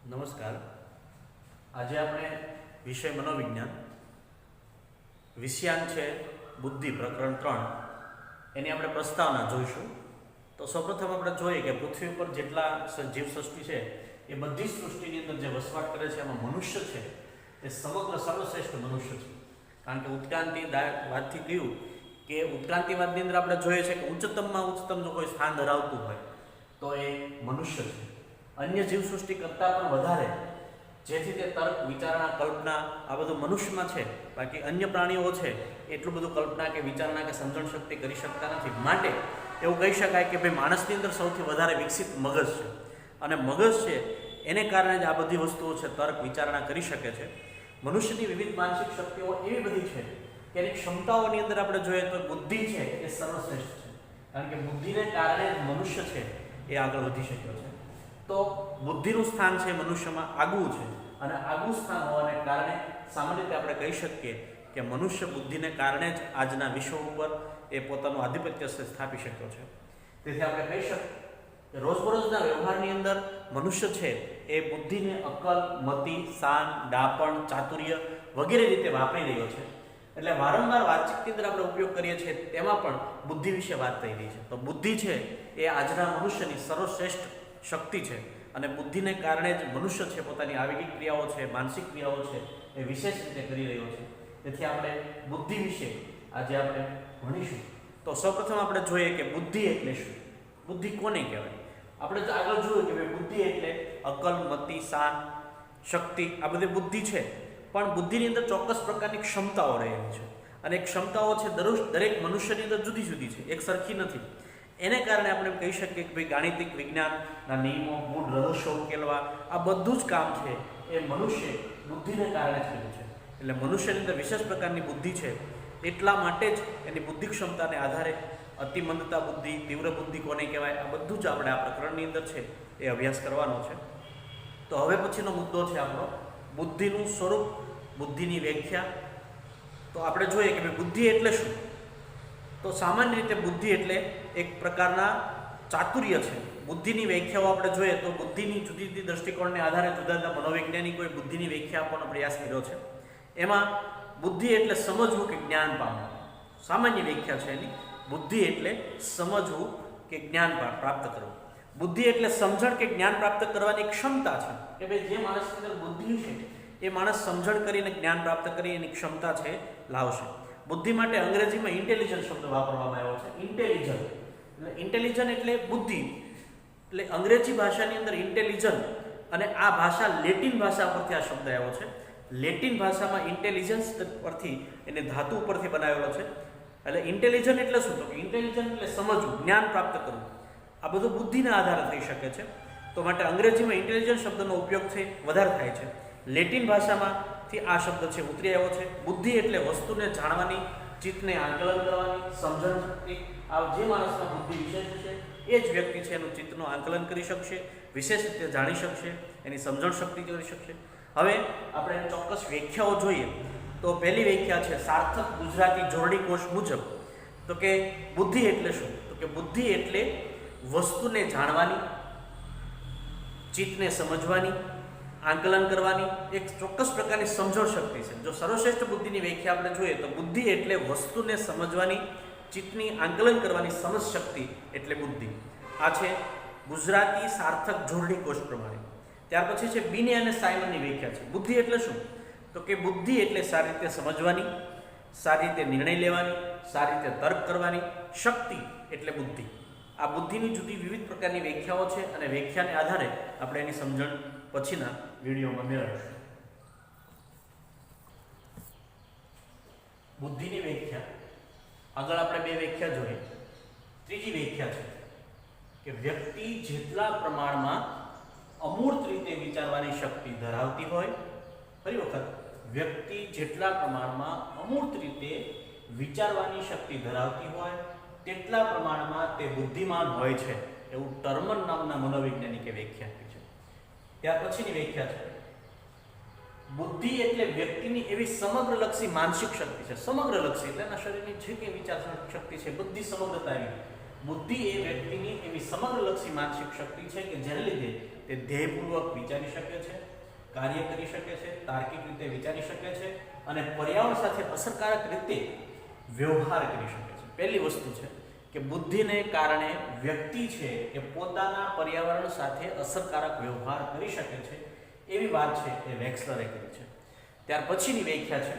નમસ્કાર. આજે આપણે વિષય મનોવિજ્ઞાન વિષયાંક છે બુદ્ધિ પ્રકરણ 3 એની આપણે પ્રસ્તાવના જોઈશું. તો સૌપ્રથમ આપણે જોઈએ કે પૃથ્વી ઉપર જેટલા જીવસૃષ્ટિ છે એ બધી સૃષ્ટિની અંદર જે વસવાટ કરે છે એમાં મનુષ્ય છે એ સમગ્ર સર્વશ્રેષ્ઠ મનુષ્ય છે. કારણ કે ઉત્ક્રાંતિવાદથી કહ્યું કે ઉત્ક્રાંતિવાદની અંદર આપણે જોઈએ છે કે ઉચ્ચતમમાં ઉચ્ચતમ જો કોઈ સ્થાન ધરાવતું હોય તો એ મનુષ્ય છે. અન્ય જીવસૃષ્ટિ કરતાં પણ વધારે જેથી તે તર્ક વિચારણા કલ્પના આ બધું મનુષ્યમાં છે. બાકી અન્ય પ્રાણીઓ છે એટલું બધું કલ્પના કે વિચારણા કે સમજણ શક્તિ કરી શકતા નથી. માટે એવું કહી શકાય કે ભાઈ માણસની અંદર સૌથી વધારે વિકસિત મગજ છે અને મગજ છે એને કારણે જ આ બધી વસ્તુઓ છે તર્ક વિચારણા કરી શકે છે. મનુષ્યની વિવિધ માનસિક શક્તિઓ એવી બધી છે કે એની ક્ષમતાઓની અંદર આપણે જોઈએ તો બુદ્ધિ છે એ સર્વશ્રેષ્ઠ છે. કારણ કે બુદ્ધિને કારણે જ મનુષ્ય છે એ આગળ વધી શક્યો છે. તો બુદ્ધિનું સ્થાન છે મનુષ્યમાં આગવું છે અને આગવું સ્થાન હોવાને કારણે સામાન્ય રીતે આપણે કહી શકીએ કે મનુષ્ય બુદ્ધિને કારણે જ આજના વિશ્વ ઉપર એ પોતાનું આધિપત્ય સ્થાપી શક્યો છે. તેથી આપણે કહી શકીએ કે રોજબરોજના વ્યવહારની અંદર મનુષ્ય છે એ બુદ્ધિને અક્કલ, મતિ, શાન, ડાપણ, ચાતુર્ય વગેરે રીતે વાપરી રહ્યો છે. એટલે વારંવાર વાતચીતની અંદર આપણે ઉપયોગ કરીએ છીએ તેમાં પણ બુદ્ધિ વિશે વાત થઈ રહી છે. તો બુદ્ધિ છે એ આજના મનુષ્યની સર્વશ્રેષ્ઠ શક્તિ છે અને બુદ્ધિને કારણે જ મનુષ્ય છે પોતાની આવેગિક ક્રિયાઓ છે, માનસિક ક્રિયાઓ છે એ વિશેષ રીતે કરી રહ્યો છે. તેથી આપણે બુદ્ધિ વિશે આજે આપણે ભણીશું. તો સૌપ્રથમ આપણે જોઈએ કે બુદ્ધિ એટલે શું, બુદ્ધિ કોને કહેવાય. આપણે આગળ જોયું કે ભાઈ બુદ્ધિ એટલે અક્કલ, મતિ, શાન, શક્તિ આ બધી બુદ્ધિ છે. પણ બુદ્ધિની અંદર ચોક્કસ પ્રકારની ક્ષમતાઓ રહેલી છે અને ક્ષમતાઓ છે દરેક મનુષ્યની અંદર જુદી જુદી છે, એક સરખી નથી. એને કારણે આપણે કહી શકીએ કે ભાઈ ગાણિતિક વિજ્ઞાનના નિયમો, ગૂઢ રહસ્યો ઉકેલવા આ બધું જ કામ છે એ મનુષ્ય બુદ્ધિને કારણે જ કર્યું છે. એટલે મનુષ્યની અંદર વિશેષ પ્રકારની બુદ્ધિ છે. એટલા માટે જ એની બુદ્ધિ ક્ષમતાને આધારે અતિમંદતા બુદ્ધિ, તીવ્ર બુદ્ધિ કોને કહેવાય આ બધું જ આપણે આ પ્રકરણની અંદર છે એ અભ્યાસ કરવાનો છે. તો હવે પછીનો મુદ્દો છે આપણો બુદ્ધિનું સ્વરૂપ, બુદ્ધિની વ્યાખ્યા. તો આપણે જોઈએ કે ભાઈ બુદ્ધિ એટલે શું. તો સામાન્ય રીતે બુદ્ધિ એટલે એક પ્રકારના ચાતુર્ય છે. બુદ્ધિની વ્યાખ્યાઓ આપણે જોઈએ તો બુદ્ધિની જુદી જુદી દ્રષ્ટિકોણને આધારે જુદા જુદા મનોવૈજ્ઞાનિકોએ બુદ્ધિની વ્યાખ્યા આપવાનો પ્રયાસ કર્યો છે. એમાં બુદ્ધિ એટલે સમજવું કે જ્ઞાન પામવું. સામાન્ય વ્યાખ્યા છે એની. બુદ્ધિ એટલે સમજવું કે જ્ઞાન પ્રાપ્ત કરવું. બુદ્ધિ એટલે સમજણ કે જ્ઞાન પ્રાપ્ત કરવાની ક્ષમતા છે કે ભાઈ જે માણસની અંદર બુદ્ધિ છે એ માણસ સમજણ કરીને જ્ઞાન પ્રાપ્ત કરી એની ક્ષમતા છે લાવશે. બુદ્ધિ માટે અંગ્રેજીમાં ઇન્ટેલિજન્ટ શબ્દ વાપરવામાં આવ્યો છે. ઇન્ટેલિજન્ટ એટલે બુદ્ધિ. એટલે અંગ્રેજી ભાષાની અંદર ઇન્ટેલિજન્ટ અને આ ભાષા લેટિન ભાષા પરથી આ શબ્દ આવ્યો છે. લેટિન ભાષામાં ઇન્ટેલિજન્સ પરથી એને ધાતુ ઉપરથી બનાવેલો છે. એટલે ઇન્ટેલિજન્ટ એટલે શું, તો ઇન્ટેલિજન્ટ એટલે સમજવું, જ્ઞાન પ્રાપ્ત કરવું. આ બધું બુદ્ધિના આધારે થઈ શકે છે. તો માટે અંગ્રેજીમાં ઇન્ટેલિજન્ટ શબ્દનો ઉપયોગ છે વધારે થાય છે. લેટિન ભાષામાંથી આ શબ્દ છે ઉતરી આવ્યો છે. બુદ્ધિ એટલે વસ્તુને જાણવાની, ચિત્તને આંકલન કરવાની સમજણ શક્તિ. આ જે માણસમાં બુદ્ધિ વિશેષ છે એ જ વ્યક્તિ છે એનું ચિત્તનું આંકલન કરી શકશે, વિશેષ રીતે જાણી શકશે, એની સમજણ શક્તિ કરી શકશે. હવે આપણે ચોક્કસ વ્યાખ્યાઓ જોઈએ તો પહેલી વ્યાખ્યા છે સાર્થક ગુજરાતી જોડણી કોષ મુજબ. તો કે બુદ્ધિ એટલે શું, તો કે બુદ્ધિ એટલે વસ્તુને જાણવાની, ચિત્તને સમજવાની, આંકલન કરવાની એક ચોક્કસ પ્રકારની સમજણ શક્તિ છે. જો સર્વશ્રેષ્ઠ બુદ્ધિની વ્યાખ્યા આપણે જોઈએ તો બુદ્ધિ એટલે વસ્તુને સમજવાની, ચિત્તની આંકલન કરવાની સમજ શક્તિ એટલે બુદ્ધિ. આ છે ગુજરાતી સાર્થક જોડણી કોષ પ્રમાણે. ત્યાર પછી છે બીને અને સાયમનની વ્યાખ્યા છે. બુદ્ધિ એટલે શું, તો કે બુદ્ધિ એટલે સારી રીતે સમજવાની, સારી રીતે નિર્ણય લેવાની, સારી રીતે તર્ક કરવાની શક્તિ એટલે બુદ્ધિ. આ બુદ્ધિની જુદી વિવિધ પ્રકારની વ્યાખ્યાઓ છે અને વ્યાખ્યાને આધારે આપણે એની સમજણ પછીના વિડીયોમાં મેળવીશું. બુદ્ધિની વ્યાખ્યા આગળ આપણે બે વ્યાખ્યા જોઈએ. ત્રીજી વ્યાખ્યા છે કે વ્યક્તિ જેટલા પ્રમાણમાં અમૂર્ત રીતે વિચારવાની શક્તિ ધરાવતી હોય. ફરી વખત, વ્યક્તિ જેટલા પ્રમાણમાં અમૂર્ત રીતે વિચારવાની શક્તિ ધરાવતી હોય તેટલા પ્રમાણમાં તે બુદ્ધિમાન હોય છે એવું ટર્મન નામના મનોવૈજ્ઞાનિકે વ્યાખ્યા આપી છે. ત્યાર પછીની વ્યાખ્યા છે બુદ્ધિ એટલે વ્યક્તિની એવી સમગ્રલક્ષી માનસિક શક્તિ છે. સમગ્રલક્ષી એટલે એના શરીરની જે કંઈ વિચાર શક્તિ છે બુદ્ધિ સમગ્રતા આવી. બુદ્ધિ એ વ્યક્તિની એવી સમગ્રલક્ષી માનસિક શક્તિ છે કે જેને લીધે તે ધ્યેયપૂર્વક વિચારી શકે છે, કાર્ય કરી શકે છે, તાર્કિક રીતે વિચારી શકે છે અને પર્યાવરણ સાથે અસરકારક રીતે વ્યવહાર કરી શકે છે. પહેલી વસ્તુ છે કે બુદ્ધિને કારણે વ્યક્તિ છે એ પોતાના પર્યાવરણ સાથે અસરકારક વ્યવહાર કરી શકે છે, એવી વાત છે એ વેક્સલરે કરી છે. ત્યાર પછીની વ્યાખ્યા છે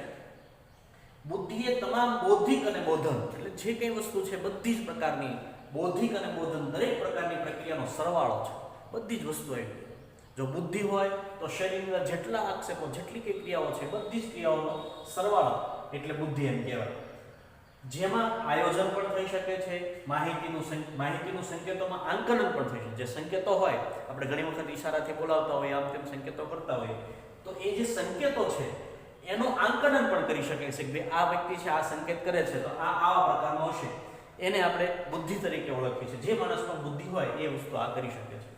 બુદ્ધિ એ તમામ બૌદ્ધિક અને બોધન, એટલે જે કઈ વસ્તુ છે બધી જ પ્રકારની બૌદ્ધિક અને બોધન દરેક પ્રકારની પ્રક્રિયાનો સરવાળો છે. બધી જ વસ્તુ આવી. જો બુદ્ધિ હોય તો શરીરના જેટલા આક્ષેપો, જેટલી કઈ ક્રિયાઓ છે બધી જ ક્રિયાઓનો સરવાળો એટલે બુદ્ધિ એમ કહેવાય. જેમાં આયોજન પણ થઈ શકે છે, માહિતીનું સંકેતોમાં આંકલન પણ થઈ શકે. જે સંકેતો હોય, આપણે ઘણી વખત ઈશારાથી બોલાવતા હોય, આમ તેમ સંકેતો કરતા હોય, તો એ જે સંકેતો છે એનું આંકલન પણ કરી શકે છે કે ભાઈ આ વ્યક્તિ છે આ સંકેત કરે છે તો આ આવા પ્રકારનો હશે. એને આપણે બુદ્ધિ તરીકે ઓળખીએ છીએ. જે માણસમાં બુદ્ધિ હોય એ વસ્તુ આ કરી શકે છે.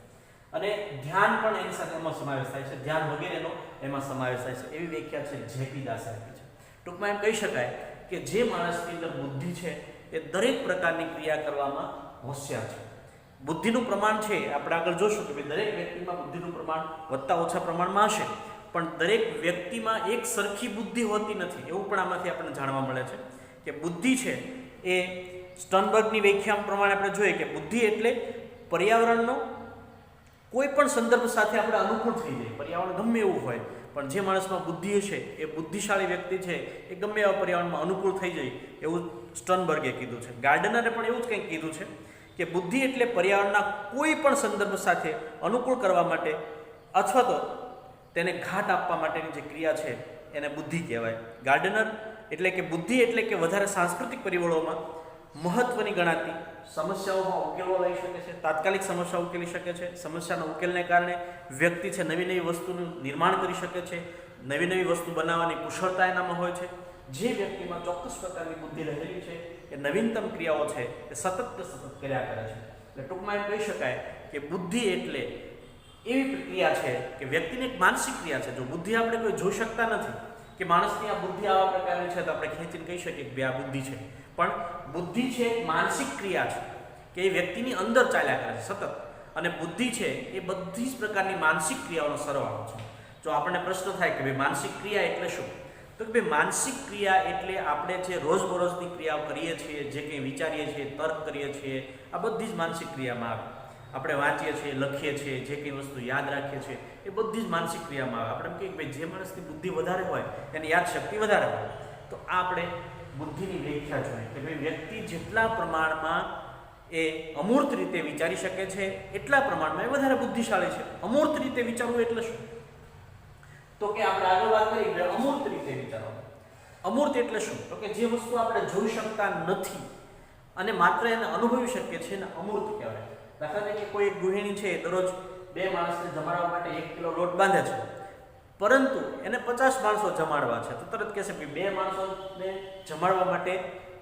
અને ધ્યાન પણ એની સાથે એમાં સમાવેશ થાય છે, ધ્યાન વગેરેનો એમાં સમાવેશ થાય છે. એવી વ્યાખ્યા છે જેપી દાસે આપી છે. ટૂંકમાં એમ કહી શકાય કે જે માણસની અંદર બુદ્ધિ છે એ દરેક પ્રકારની ક્રિયા કરવામાં હોશિયાર છે. બુદ્ધિનું પ્રમાણ છે આપણે આગળ જોશું કે ભાઈ દરેક વ્યક્તિમાં બુદ્ધિનું પ્રમાણ વધતા ઓછા પ્રમાણમાં હશે, પણ દરેક વ્યક્તિમાં એક સરખી બુદ્ધિ હોતી નથી. એવું પણ આમાંથી આપણને જાણવા મળે છે કે બુદ્ધિ છે એ સ્ટર્નબર્ગની વ્યાખ્યા પ્રમાણે આપણે જોઈએ કે બુદ્ધિ એટલે પર્યાવરણનો કોઈ પણ સંદર્ભ સાથે આપણે અનુકૂળ થઈ જાય. પર્યાવરણ ગમે એવું હોય, પણ જે માણસમાં બુદ્ધિ છે એ બુદ્ધિશાળી વ્યક્તિ છે એ ગમે એવા પર્યાવરણમાં અનુકૂળ થઈ જાય, એવું સ્ટર્નબર્ગે કીધું છે. ગાર્ડનરે પણ એવું જ કંઈક કીધું છે કે બુદ્ધિ એટલે પર્યાવરણના કોઈ પણ સંદર્ભ સાથે અનુકૂળ કરવા માટે અથવા તો તેને ઘાટ આપવા માટેની જે ક્રિયા છે એને બુદ્ધિ કહેવાય. ગાર્ડનર એટલે કે બુદ્ધિ એટલે કે વધારે સાંસ્કૃતિક પરિબળોમાં મહત્વની ગણાતી સમસ્યાઓમાં ઉકેલો લઈ શકે છે, તાત્કાલિક સમસ્યા ઉકેલી શકે છે. સમસ્યાના ઉકેલને કારણે વ્યક્તિ છે નવી નવી વસ્તુનું નિર્માણ કરી શકે છે, નવી નવી વસ્તુ બનાવવાની કુશળતા એનામાં હોય છે. જે વ્યક્તિમાં ચોક્કસ પ્રકારની બુદ્ધિ રહેલી છે એ નવીનતમ ક્રિયાઓ છે એ સતત કર્યા કરે છે. એટલે ટૂંકમાં એમ કહી શકાય કે બુદ્ધિ એટલે એવી પ્રક્રિયા છે કે વ્યક્તિની એક માનસિક ક્રિયા છે. જો બુદ્ધિ આપણે કોઈ જોઈ શકતા નથી કે માણસની આ બુદ્ધિ આવા પ્રકારની છે તો આપણે ખેંચીને કહી શકીએ કે આ બુદ્ધિ છે, પણ બુદ્ધિ છે એક માનસિક ક્રિયા છે કે એ વ્યક્તિની અંદર ચાલ્યા કરે છે સતત. અને બુદ્ધિ છે એ બધી જ પ્રકારની માનસિક ક્રિયાઓનો સરવાળો છે. જો આપણને પ્રશ્ન થાય કે ભાઈ માનસિક ક્રિયા એટલે શું, તો કે ભાઈ માનસિક ક્રિયા એટલે આપણે જે રોજબરોજની ક્રિયાઓ કરીએ છીએ, જે કંઈ વિચારીએ છીએ, તર્ક કરીએ છીએ, આ બધી જ માનસિક ક્રિયામાં આવે. આપણે વાંચીએ છીએ, લખીએ છીએ, જે કંઈ વસ્તુ યાદ રાખીએ છીએ એ બધી જ માનસિક ક્રિયામાં આવે. આપણે એમ કહીએ કે ભાઈ જે માણસની બુદ્ધિ વધારે હોય એની યાદશક્તિ વધારે હોય. તો આ આપણે બુદ્ધિની વ્યાખ્યા જોઈએ કે ભાઈ વ્યક્તિ જેટલા પ્રમાણમાં એ અમૂર્ત રીતે વિચારી શકે છે એટલા પ્રમાણમાં એ વધારે બુદ્ધિશાળી છે. અમૂર્ત રીતે વિચારવું એટલે શું, તો કે આપણે આગળ વાત કરી કે અમૂર્ત રીતે વિચારવું. અમૂર્ત એટલે શું, તો કે જે વસ્તુ આપણે જોઈ શકતા નથી અને માત્ર એને અનુભવી શકીએ છીએ એને અમૂર્ત કહેવાય. દાખલા તરીકે કોઈ એક ગૃહિણી છે દરરોજ 2 માણસને જમાડવા માટે 1 કિલો લોટ બાંધે છે, પરંતુ એને 50 માણસો જમાડવા છે, તો તરત કહેશે કે 2 માણસોને જમાડવા માટે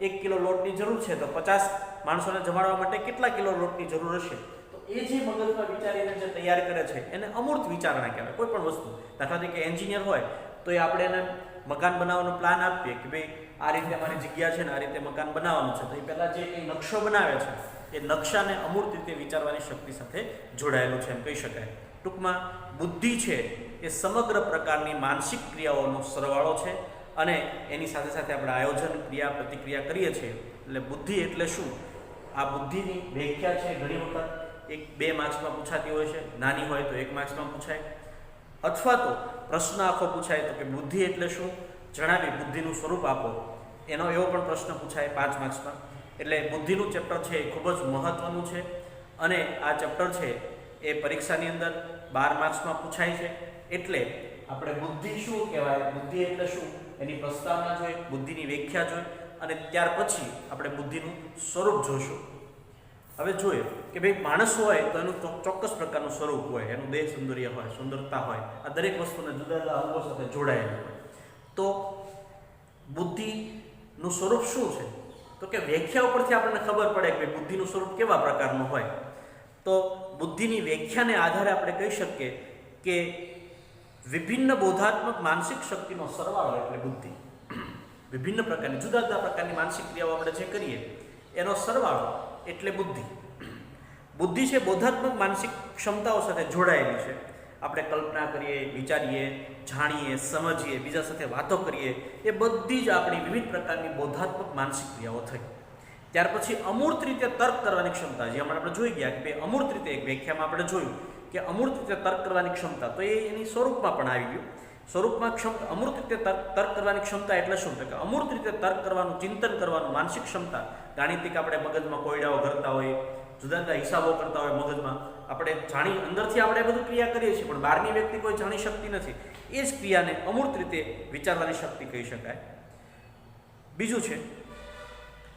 1 કિલો લોટની જરૂર છે, તો 50 માણસોને જમાડવા માટે કેટલા કિલો લોટની જરૂર હશે. તો એ જે મગજમાં વિચારીને જે તૈયાર કરે છે એને અમૂર્ત વિચારણા કહેવાય. કોઈ પણ વસ્તુ, દાખલા તરીકે એન્જિનિયર હોય તો એ આપણે એને મકાન બનાવવાનો પ્લાન આપીએ કે ભાઈ આ રીતે અમારી જગ્યા છે ને આ રીતે મકાન બનાવવાનું છે, તો એ પહેલાં જે કંઈ નકશો બનાવે છે એ નકશાને અમૂર્ત રીતે વિચારવાની શક્તિ સાથે જોડાયેલું છે એમ કહી શકાય. ટૂંકમાં બુદ્ધિ છે એ સમગ્ર પ્રકારની માનસિક ક્રિયાઓનો સરવાળો છે અને એની સાથે સાથે આપણે આયોજન, ક્રિયા, પ્રતિક્રિયા કરીએ છીએ. એટલે બુદ્ધિ એટલે શું, આ બુદ્ધિની વ્યાખ્યા છે ઘણી વખત 1-2 માર્ક્સમાં પૂછાતી હોય છે, નાની હોય તો 1 માર્ક્સમાં પૂછાય, અથવા તો પ્રશ્ન આખો પૂછાય તો કે બુદ્ધિ એટલે શું જણાવી બુદ્ધિનું સ્વરૂપ આપો, એનો એવો પણ પ્રશ્ન પૂછાય 5 માર્ક્સમાં. એટલે બુદ્ધિનું ચેપ્ટર છે એ ખૂબ જ મહત્વનું છે અને આ ચેપ્ટર છે એ પરીક્ષાની અંદર 12 માર્ક્સમાં પૂછાય છે. એટલે આપણે બુદ્ધિ શું કહેવાય, બુદ્ધિ એટલે શું એની પ્રસ્તાવના જોઈએ, બુદ્ધિની વ્યાખ્યા જોઈએ અને ત્યાર પછી આપણે બુદ્ધિનું સ્વરૂપ જોઈશું. હવે જોઈએ કે ભાઈ માણસ હોય તો એનું ચોક્કસ પ્રકારનું સ્વરૂપ હોય, એનું દેહ સૌંદર્ય હોય, સુંદરતા હોય, આ દરેક વસ્તુને જુદા જુદા અંગો સાથે જોડાયેલી હોય. તો બુદ્ધિનું સ્વરૂપ શું છે, તો કે વ્યાખ્યા ઉપરથી આપણને ખબર પડે કે બુદ્ધિનું સ્વરૂપ કેવા પ્રકારનું હોય. તો બુદ્ધિની વ્યાખ્યાને આધારે આપણે કહી શકીએ કે વિભિન્ન બોધાત્મક માનસિક શક્તિનો સરવાળો એટલે બુદ્ધિ. વિભિન્ન પ્રકારની જુદા જુદા પ્રકારની માનસિક ક્રિયાઓ આપણે જે કરીએ એનો સરવાળો એટલે બુદ્ધિ. બુદ્ધિ છે બોધાત્મક માનસિક ક્ષમતાઓ સાથે જોડાયેલી છે. આપણે કલ્પના કરીએ, વિચારીએ, જાણીએ, સમજીએ, બીજા સાથે વાતો કરીએ, એ બધી જ આપણી વિવિધ પ્રકારની બોધાત્મક માનસિક ક્રિયાઓ થઈ. ત્યાર પછી અમૂર્ત રીતે તર્ક કરવાની ક્ષમતા, જે હમણાં આપણે જોઈ ગયા કે ભાઈ અમૂર્ત રીતે, એક વ્યાખ્યામાં આપણે જોયું કે અમૂર્ત રીતે તર્ક કરવાની ક્ષમતા, તો એ એની સ્વરૂપમાં પણ આવી ગયું. સ્વરૂપમાં અમૂર્ત રીતે તર્ક કરવાની ક્ષમતા એટલે શું? કે અમૂર્ત રીતે તર્ક કરવાનું, ચિંતન કરવાનું, માનસિક ક્ષમતા. ગાણિતિક આપણે મગજમાં કોયડાઓ કરતા હોઈએ, જુદા જુદા હિસાબો કરતા હોય મગજમાં, આપણે જાણી અંદરથી આપણે બધું ક્રિયા કરીએ છીએ, પણ બહારની વ્યક્તિ કોઈ જાણી શકતી નથી. એ જ ક્રિયાને અમૂર્ત રીતે વિચારવાની શક્તિ કહી શકાય. બીજું છે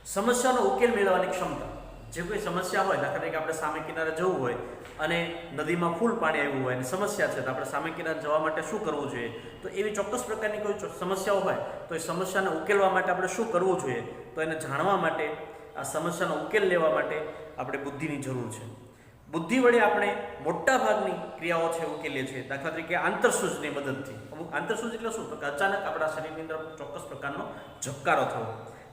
સમસ્યાનો ઉકેલ મેળવવાની ક્ષમતા. જે કોઈ સમસ્યા હોય, દાખલા તરીકે આપણે સામે કિનારે જવું હોય અને નદીમાં ફૂલ પાણી આવ્યું હોય અને સમસ્યા છે, તો આપણે સામે કિનારે જવા માટે શું કરવું જોઈએ? તો એવી ચોક્કસ પ્રકારની કોઈ સમસ્યાઓ હોય તો એ સમસ્યાને ઉકેલવા માટે આપણે શું કરવું જોઈએ? તો એને જાણવા માટે, આ સમસ્યાનો ઉકેલ લેવા માટે આપણે બુદ્ધિની જરૂર છે. બુદ્ધિ વડે આપણે મોટા ભાગની ક્રિયાઓ છે ઉકેલીએ છીએ. દાખલા તરીકે આંતરસૂઝની મદદથી. આંતરસૂઝ એટલે શું? તો કે અચાનક આપણા શરીરની અંદર ચોક્કસ પ્રકારનો ઝબકારો થવો,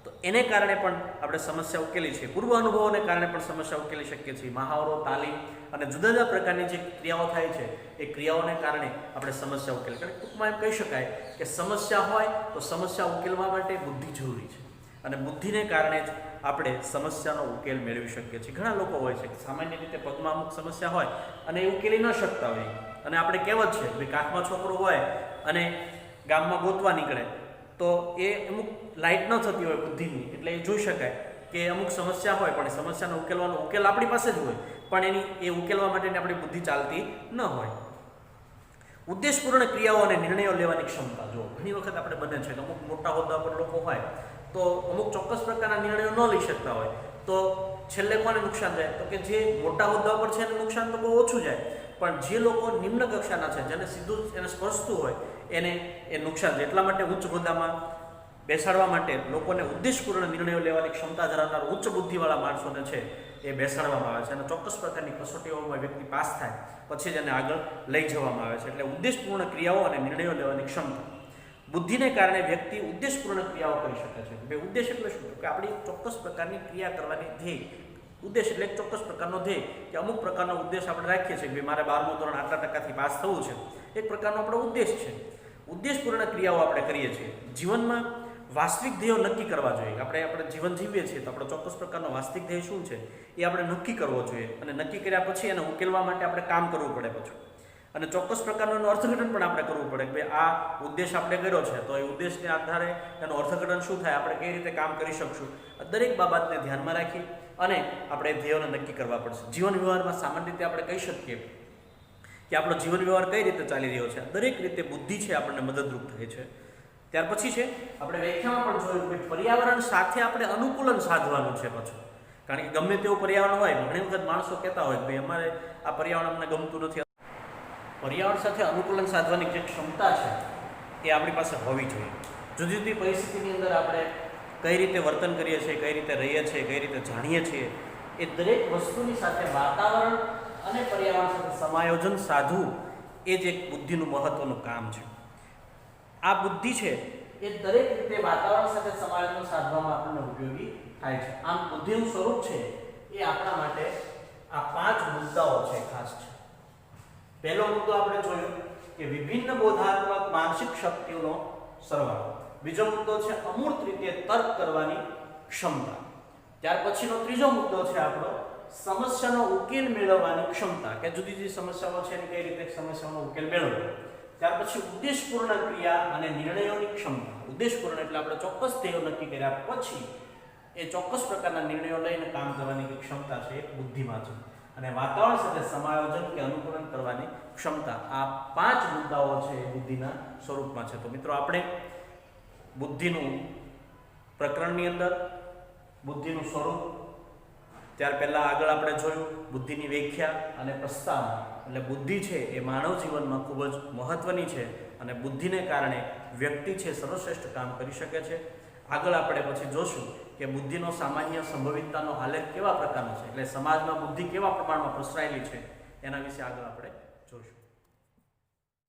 તો એને કારણે પણ આપણે સમસ્યા ઉકેલી છે. પૂર્વ અનુભવોને કારણે પણ સમસ્યા ઉકેલી શકીએ છીએ. મહાવરો, તાલીમ અને જુદા જુદા પ્રકારની જે ક્રિયાઓ થાય છે, એ ક્રિયાઓને કારણે આપણે સમસ્યા ઉકેલી. કારણ ટૂંકમાં એમ કહી શકાય કે સમસ્યા હોય તો સમસ્યા ઉકેલવા માટે બુદ્ધિ જરૂરી છે, અને બુદ્ધિને કારણે જ આપણે સમસ્યાનો ઉકેલ મેળવી શકીએ છીએ. ઘણા લોકો હોય છે કે સામાન્ય રીતે પગમાં અમુક સમસ્યા હોય અને એ ઉકેલી ન શકતા હોય, અને આપણે કહેવત છે ભાઈ, કાખમાં છોકરો હોય અને ગામમાં ગોતવા નીકળે તો એ અમુક લાઇટ ન થતી હોય બુદ્ધિની, એટલે એ જોઈ શકાય કે અમુક સમસ્યા હોય પણ એ સમસ્યાનો ઉકેલવાનો ઉકેલ આપણી પાસે જ હોય, પણ એની એ ઉકેલવા માટેની આપણી બુદ્ધિ ચાલતી ન હોય. ઉદ્દેશપૂર્ણ ક્રિયાઓ અને નિર્ણયો લેવાની ક્ષમતા. જો ઘણી વખત આપણે બને છે કે અમુક મોટા હોદ્દા પર લોકો હોય તો અમુક ચોક્કસ પ્રકારના નિર્ણયો ન લઈ શકતા હોય, તો છેલ્લે કોને નુકસાન જાય? તો કે જે મોટા હોદ્દા પર છે એને નુકસાન તો બહુ ઓછું જાય, પણ જે લોકો નિમ્ન કક્ષાના છે, જેને સીધું એને સ્પર્શતું હોય, એને એ નુકસાન છે. એટલા માટે ઉચ્ચ હોદ્દામાં બેસાડવા માટે લોકોને ઉદ્દેશપૂર્ણ નિર્ણયો લેવાની ક્ષમતા ધરાવનાર ઉચ્ચ બુદ્ધિવાળા માણસોને છે એ બેસાડવામાં આવે છે, અને ચોક્કસ પ્રકારની કસોટીઓમાં વ્યક્તિ પાસ થાય પછી જ એને આગળ લઈ જવામાં આવે છે. એટલે ઉદ્દેશપૂર્ણ ક્રિયાઓ અને નિર્ણયો લેવાની ક્ષમતા. બુદ્ધિને કારણે વ્યક્તિ ઉદ્દેશપૂર્ણ ક્રિયાઓ કરી શકે છે. ભાઈ ઉદ્દેશ એટલે શું? કે આપણી ચોક્કસ પ્રકારની ક્રિયા કરવાની ધ્યેય. ઉદ્દેશ એટલે એક ચોક્કસ પ્રકારનો ધ્યેય, કે અમુક પ્રકારનો ઉદ્દેશ આપણે રાખીએ છીએ કે ભાઈ મારે 12મું ધોરણ આટલા ટકાથી પાસ થવું છે, એક પ્રકારનો આપણો ઉદ્દેશ છે. ઉદ્દેશપૂર્ણ ક્રિયાઓ આપણે કરીએ છીએ. જીવનમાં વાસ્તવિક ધ્યેયો નક્કી કરવા જોઈએ. આપણે જીવન જીવીએ છીએ તો આપણો ચોક્કસ પ્રકારનો વાસ્તવિક ધ્યેય શું છે એ આપણે નક્કી કરવો જોઈએ, અને નક્કી કર્યા પછી એને ઉકેલવા માટે આપણે કામ કરવું પડે પછી, અને ચોક્કસ પ્રકારનું એનું અર્થઘટન પણ આપણે કરવું પડે કે ભાઈ આ ઉદ્દેશ આપણે કર્યો છે, તો એ ઉદ્દેશને આધારે એનું અર્થઘટન શું થાય, આપણે કઈ રીતે કામ કરી શકશું. દરેક બાબતને ધ્યાનમાં રાખી અને આપણે ધ્યેયોને નક્કી કરવા પડશે. જીવન વ્યવહારમાં સામાન્ય રીતે આપણે કહી શકીએ કે આપણો જીવન વ્યવહાર કઈ રીતે ચાલી રહ્યો છે, દરેક રીતે બુદ્ધિ છે આપણને મદદરૂપ થાય છે. ત્યાર પછી છે આપણે વ્યાખ્યામાં પણ જોયું કે પર્યાવરણ સાથે આપણે અનુકૂલન સાધવાનું છે પાછું. કારણ કે ગમે તેવું પર્યાવરણ હોય, ઘણી વખત માણસો કહેતા હોય કે ભાઈ અમારે આ પર્યાવરણ અમને ગમતું નથી. પર્યાવરણ સાથે અનુકૂલન સાધવાની જે ક્ષમતા છે એ આપણી પાસે હોવી જોઈએ. જુદી જુદી પરિસ્થિતિની અંદર આપણે કઈ રીતે વર્તન કરીએ છીએ, કઈ રીતે રહીએ છીએ, કઈ રીતે જાણીએ છીએ, એ દરેક વસ્તુની સાથે વાતાવરણ અને પર્યાવરણ સાથે સમાયોજન સાધવું એ જ એક બુદ્ધિનું મહત્વનું કામ છે. આ બુદ્ધિ છે એ દરેક રીતે વાતાવરણ સાથે સમાયોજન સાધવામાં આપણને ઉપયોગી થાય છે. આમ બુદ્ધિનું સ્વરૂપ છે એ આપણા માટે આ 5 મુદ્દાઓ છે, ખાસ છે. પહેલો મુદ્દો આપણે જોયો કે વિભિન્ન બોધાત્મક માનસિક શક્તિઓનો સરવાળો. બીજો મુદ્દો છે અમૂર્ત રીતે તર્ક કરવાની ક્ષમતા. ત્યાર પછીનો ત્રીજો મુદ્દો છે આપણો સમસ્યાનો ઉકેલ મેળવવાની ક્ષમતા, કે જુદી જુદી સમસ્યાઓ છે એની કઈ રીતે સમસ્યાનો ઉકેલ મેળવવો. ત્યાર પછી ઉદ્દેશપૂર્ણ ક્રિયા અને નિર્ણયોની ક્ષમતા. ઉદ્દેશપૂર્ણ એટલે આપણે ચોક્કસ ધ્યેયો નક્કી કર્યા પછી એ ચોક્કસ પ્રકારના નિર્ણયો લઈને કામ કરવાની ક્ષમતા છે એ બુદ્ધિમાં છે. અને વાતાવરણ સાથે સમાયોજન કે અનુકૂલન કરવાની ક્ષમતા. આ 5 મુદ્દાઓ છે એ બુદ્ધિના સ્વરૂપમાં છે. તો મિત્રો આપણે બુદ્ધિનું પ્રકરણની અંદર બુદ્ધિનું સ્વરૂપ, ત્યાર પહેલાં આગળ આપણે જોયું બુદ્ધિની વ્યાખ્યા અને પ્રસ્તાવના. એટલે બુદ્ધિ છે એ માનવ જીવનમાં ખૂબ જ મહત્વની છે, અને બુદ્ધિને કારણે વ્યક્તિ છે સર્વશ્રેષ્ઠ કામ કરી શકે છે. આગળ આપણે પછી જોશું કે બુદ્ધિનો સામાન્ય સંભવિતતાનો આલેખ કેવા પ્રકારનો છે, એટલે સમાજમાં બુદ્ધિ કેવા પ્રમાણમાં પ્રસરાયેલી છે એના વિશે આગળ આપણે